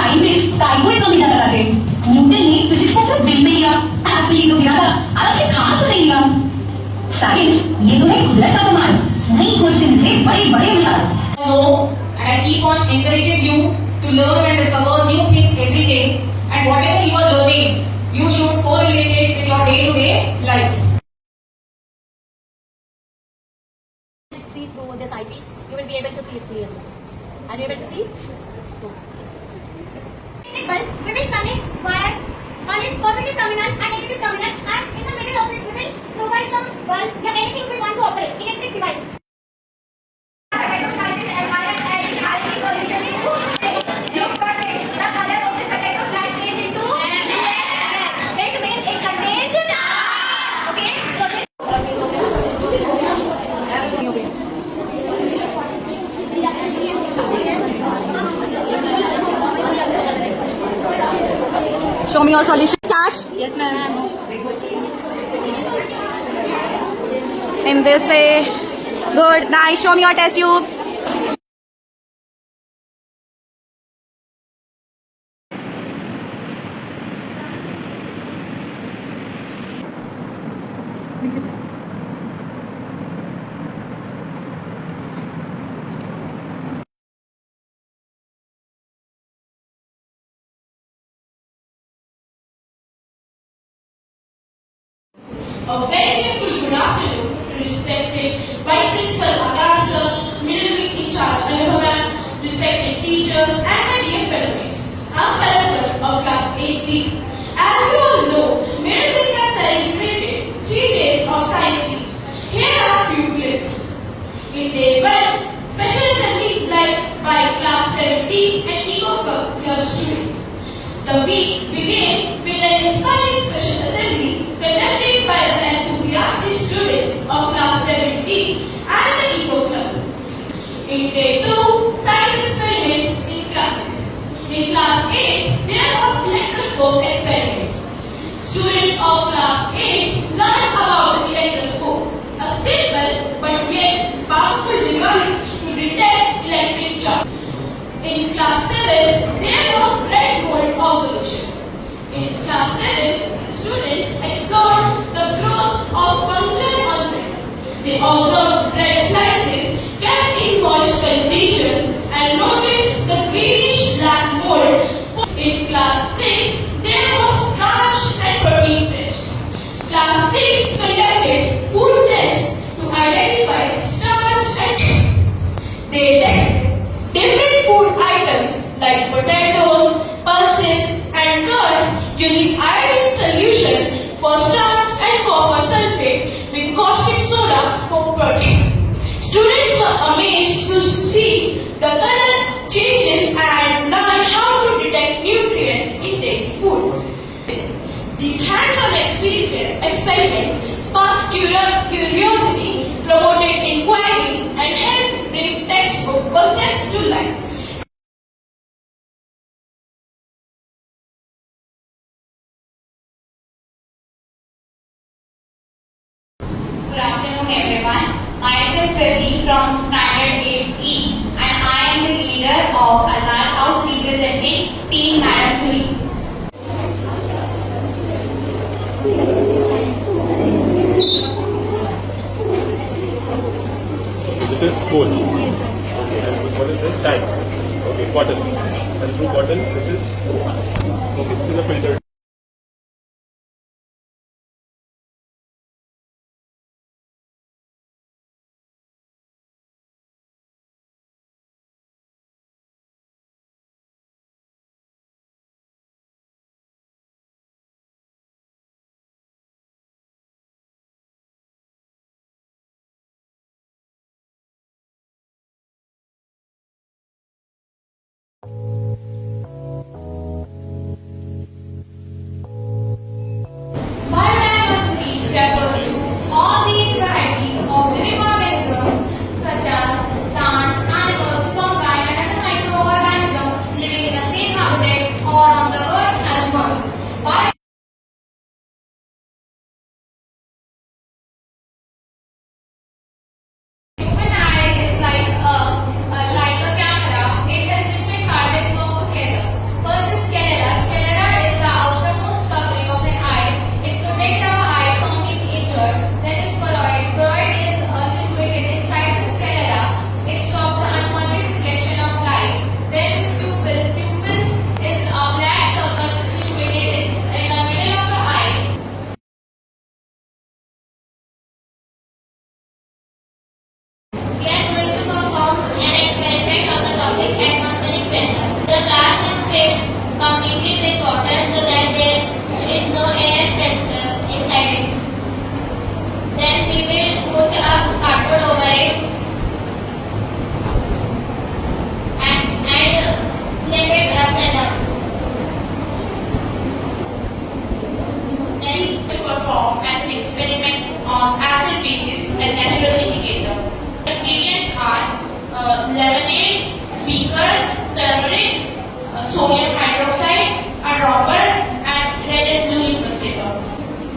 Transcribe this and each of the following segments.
Scientist काय को कमी ज्यादा लाते न्यूटन ने फिजिक्स को तो दिल में लिया, एप्पल ही तो गिरा था, आराम से खा तो नहीं लिया। साइंस ये तो है कुदरत का कमाल, नई खोज से मिलते बड़े बड़े मिसाल। No, and I keep on encouraging you to learn and discover new things every day. And whatever you are learning, you should correlate it with your day-to-day life. See through this eyepiece, you will be able to see it clearly. Are you able to see? No. We will connect wire on its positive terminal and negative terminal, and in the middle of it we will provide some bulb or anything we want to operate, electric device. Show me your solution. Start. Yes, ma'am. In this way. Good. Nice. Show me your test tubes. A very simple good afternoon to respected Vice Principal Akash sir, Middle Week in charge Anubha ma'am, respected teachers and my dear fellow mates. I'm Kalaprat of class 8D. As you all know, Middle Week has celebrated 3 days of Science Skit. Here are few glimpses. In day 1, special assembly led by class 7D and Eco Club students. The week began with an inspiring special assembly conducted by the enthusiastic students of class 7D and the Eco Club. In day 2, science experiments in classes. In class 8, there was electroscope experiments. Students of class 8 learned about the electroscope, a simple but yet powerful device to detect electric charge. In class 7, there was breadboard observation. In class 7, students explored the growth of puncture on bread. They observed bread slices kept in moist conditions and noted the greenish black mold. In class 6, there was starch and protein test. Class 6 conducted food tests to identify starch and they tested different food items like potatoes, pulses and curd using iodine solution for starch and copper sulfate with caustic soda for protein. Students were amazed to see the color changes and learn how to detect nutrients in daily food. These hands-on experiments sparked curiosity, promoted inquiry and helped bring textbook concepts to life. Good afternoon everyone. Myself Sylvie from Standard 8E and I am the leader of Azhar House representing Team Madam Curie. This is coal. Yes, sir. Okay, and what is this? Shine. Okay, cotton. And through cotton, this is okay. This is a filter. it completely with water so that there is no air inside it. Then we will put a cardboard over it and flip it upside down. Then we perform an experiment on acid basis and natural indicator. The ingredients are lemonade, beakers, turmeric, sodium hydroxide, a dropper, and red and blue liquid paper.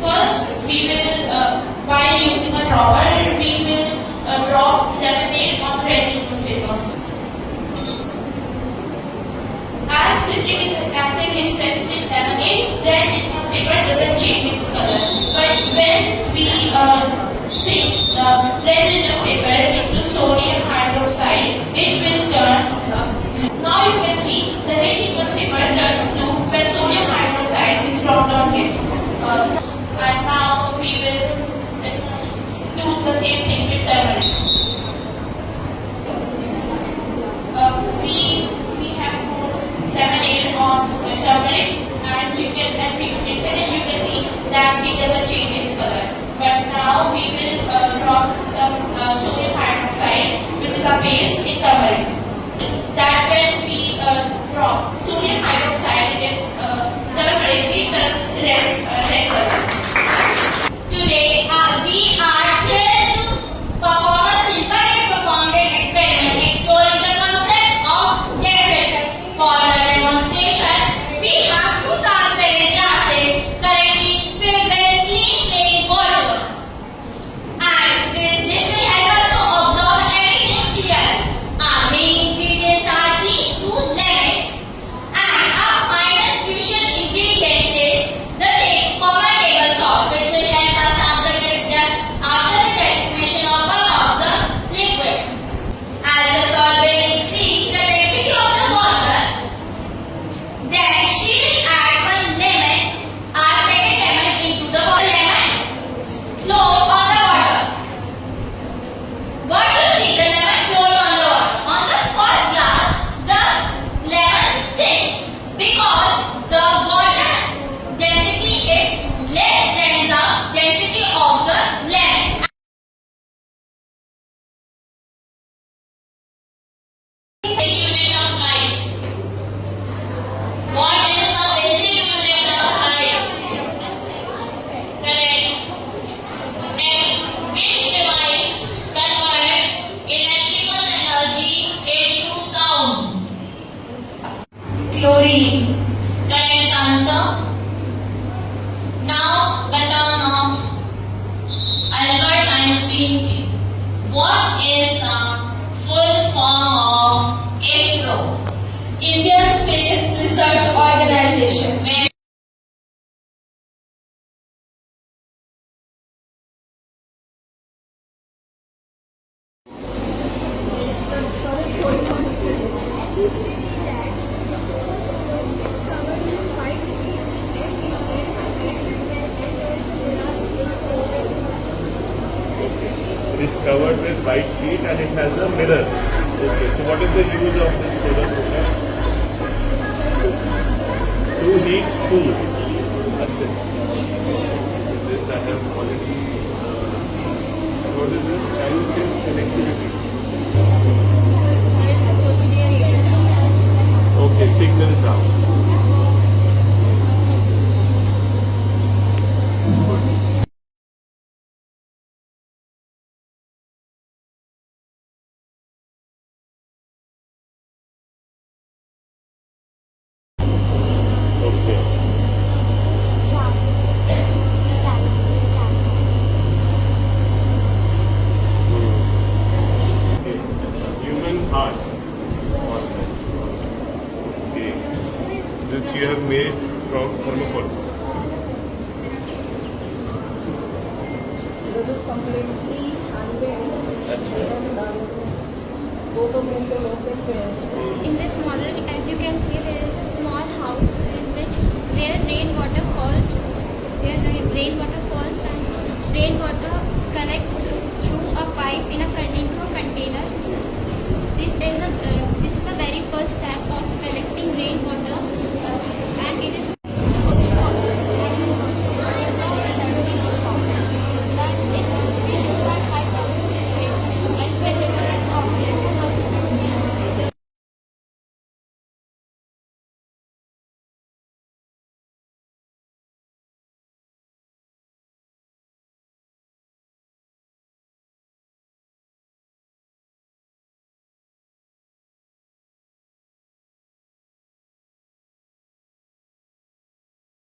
First, we will, while using a dropper, we will drop lemonade on red liquid paper. As citric acid is present in lemonade, red litmus paper doesn't change its color. But when we sink the red litmus paper into sodium hydroxide, it will turn. Now you can see the red litmus paper turns blue when sodium hydroxide is dropped on it. And now we will do the same thing with turmeric. We have put lemonade on turmeric, and we mix it, and you can see that it doesn't change its color. But now we will drop some sodium hydroxide, which is a base in turmeric. That when we drop sodium hydroxide in turmeric, it turns red color. Today we are here to perform a simple and profound experiment exploring the concept of deficit. For the demonstration, we have two transparent glasses currently filled with clean plain water. And this will help us to observe everything clear. Our main ingredients are these two lemons, and our final crucial ingredient is the common table salt, which will help us after the destination of one of the liquids. As the salt will increase the density of the water, then she will add one lemon, our second lemon, into the lemon float on the water. What you see, the lemon float on the water. On the first glass, the lemon sinks because the water density is less than the density of the lemon. The unit of light. What is the basic unit of light? Correct. Next, which device converts electrical energy into sound? Chlorine. Correct answer. Now the turn of Albert Einstein. What is the full form of ISRO? Indian Space Research Organization. It is covered with white sheet and it has a mirror. Okay, so what is the use of this solar program? To heat food. That's it. So this I have already. What is this? Science Skit connectivity. Okay, signal down. Okay. Okay. It's a human heart. Okay. This you have made from thermocol. This is completely handmade That's it. and photomental effect. In this model, as you can see, there is a small house in which where rainwater falls and rainwater collects